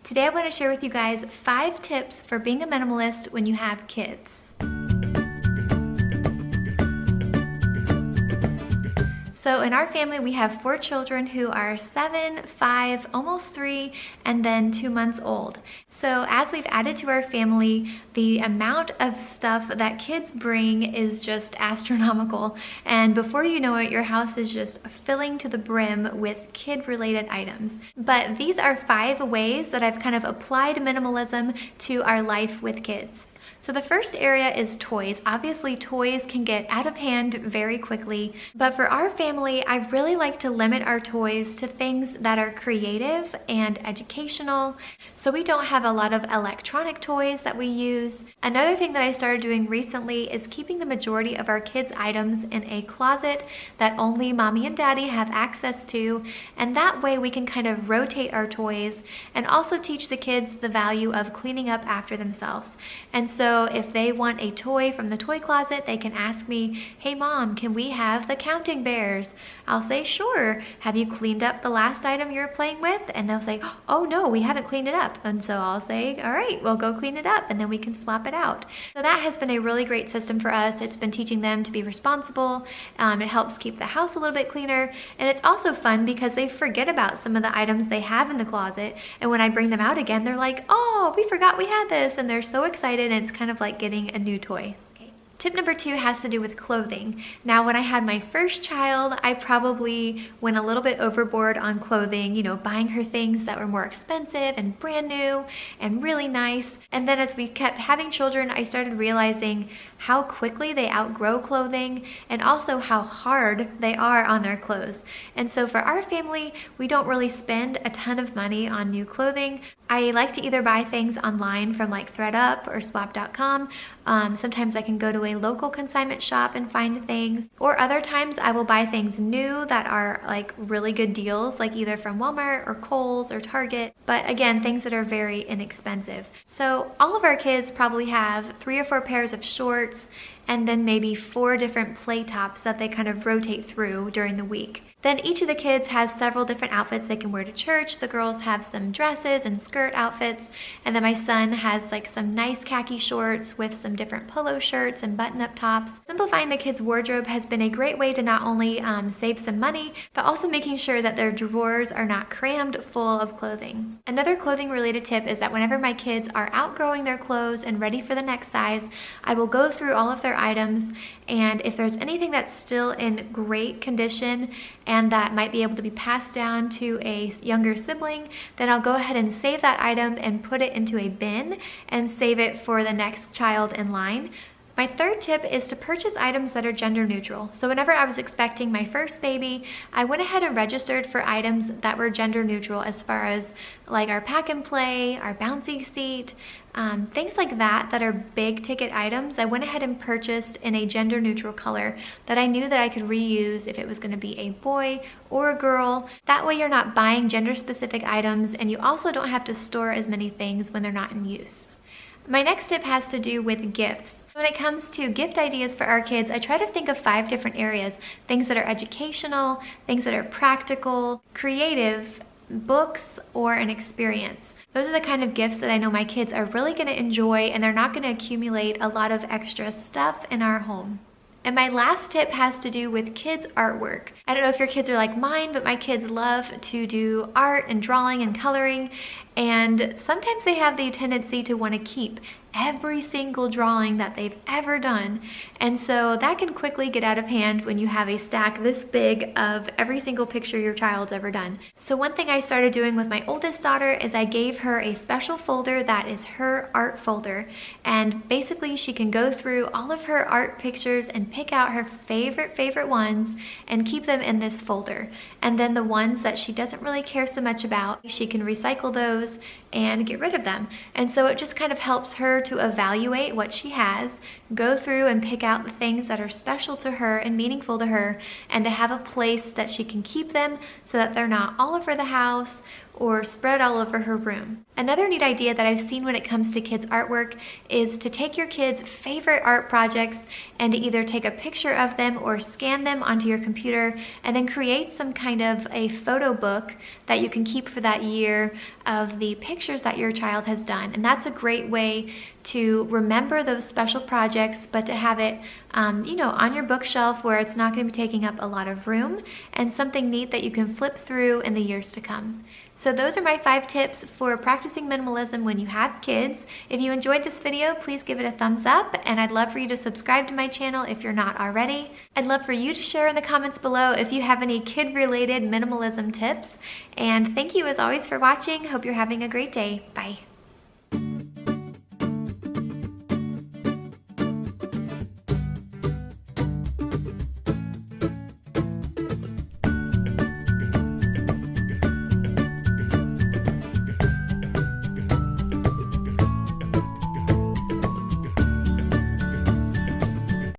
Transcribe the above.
Today I want to share with you guys 5 tips for being a minimalist when you have kids. So in our family, we have 4 children who are 7, 5, almost 3, and then 2 months old. So as we've added to our family, the amount of stuff that kids bring is just astronomical. And before you know it, your house is just filling to the brim with kid-related items. But these are 5 ways that I've kind of applied minimalism to our life with kids. So the first area is toys. Obviously, toys can get out of hand very quickly, but for our family, I really like to limit our toys to things that are creative and educational, so we don't have a lot of electronic toys that we use. Another thing that I started doing recently is keeping the majority of our kids' items in a closet that only mommy and daddy have access to, and that way we can kind of rotate our toys and also teach the kids the value of cleaning up after themselves. And so if they want a toy from the toy closet, they can ask me, "Hey mom, can we have the counting bears?" I'll say, "Sure. Have you cleaned up the last item you were playing with?" And they'll say, "Oh no, we haven't cleaned it up." And so I'll say, "All right, we'll go clean it up," and then we can swap it out. So that has been a really great system for us. It's been teaching them to be responsible. It helps keep the house a little bit cleaner. And it's also fun because they forget about some of the items they have in the closet. And when I bring them out again, they're like, "Oh, we forgot we had this." And they're so excited, and it's kind of like getting a new toy. Tip number 2 has to do with clothing. Now, when I had my first child, I probably went a little bit overboard on clothing, buying her things that were more expensive and brand new and really nice. And then as we kept having children, I started realizing how quickly they outgrow clothing and also how hard they are on their clothes. And so for our family, we don't really spend a ton of money on new clothing. I like to either buy things online from like ThredUp or swap.com. Sometimes I can go to a local consignment shop and find things, or other times I will buy things new that are like really good deals, like either from Walmart or Kohl's or Target, but again, things that are very inexpensive. So all of our kids probably have 3 or 4 pairs of shorts and then maybe 4 different play tops that they kind of rotate through during the week. Then each of the kids has several different outfits they can wear to church. The girls have some dresses and skirt outfits, and then my son has like some nice khaki shorts with some different polo shirts and button-up tops. Simplifying the kids' wardrobe has been a great way to not only save some money, but also making sure that their drawers are not crammed full of clothing. Another clothing-related tip is that whenever my kids are outgrowing their clothes and ready for the next size, I will go through all of their items, and if there's anything that's still in great condition and that might be able to be passed down to a younger sibling, then I'll go ahead and save that item and put it into a bin and save it for the next child in line. My third tip is to purchase items that are gender neutral. So whenever I was expecting my first baby, I went ahead and registered for items that were gender neutral as far as like our pack and play, our bouncy seat, things like that that are big ticket items. I went ahead and purchased in a gender neutral color that I knew that I could reuse if it was going to be a boy or a girl. That way you're not buying gender specific items, and you also don't have to store as many things when they're not in use. My next tip has to do with gifts. When it comes to gift ideas for our kids, I try to think of 5 different areas. Things that are educational, things that are practical, creative, books, or an experience. Those are the kind of gifts that I know my kids are really going to enjoy, and they're not going to accumulate a lot of extra stuff in our home. And my last tip has to do with kids' artwork. I don't know if your kids are like mine, but my kids love to do art and drawing and coloring, and sometimes they have the tendency to want to keep every single drawing that they've ever done. And so that can quickly get out of hand when you have a stack this big of every single picture your child's ever done. So one thing I started doing with my oldest daughter is I gave her a special folder that is her art folder. And basically she can go through all of her art pictures and pick out her favorite ones and keep them in this folder. And then the ones that she doesn't really care so much about, she can recycle those and get rid of them. And so it just kind of helps her to evaluate what she has, go through and pick out the things that are special to her and meaningful to her, and to have a place that she can keep them so that they're not all over the house or spread all over her room. Another neat idea that I've seen when it comes to kids' artwork is to take your kids' favorite art projects and to either take a picture of them or scan them onto your computer and then create some kind of a photo book that you can keep for that year of the picture pictures that your child has done. And that's a great way to remember those special projects, but to have it, on your bookshelf where it's not going to be taking up a lot of room, and something neat that you can flip through in the years to come. So those are my 5 tips for practicing minimalism when you have kids. If you enjoyed this video, please give it a thumbs up, and I'd love for you to subscribe to my channel if you're not already. I'd love for you to share in the comments below if you have any kid-related minimalism tips. And thank you as always for watching. Hope you're having a great day. Bye.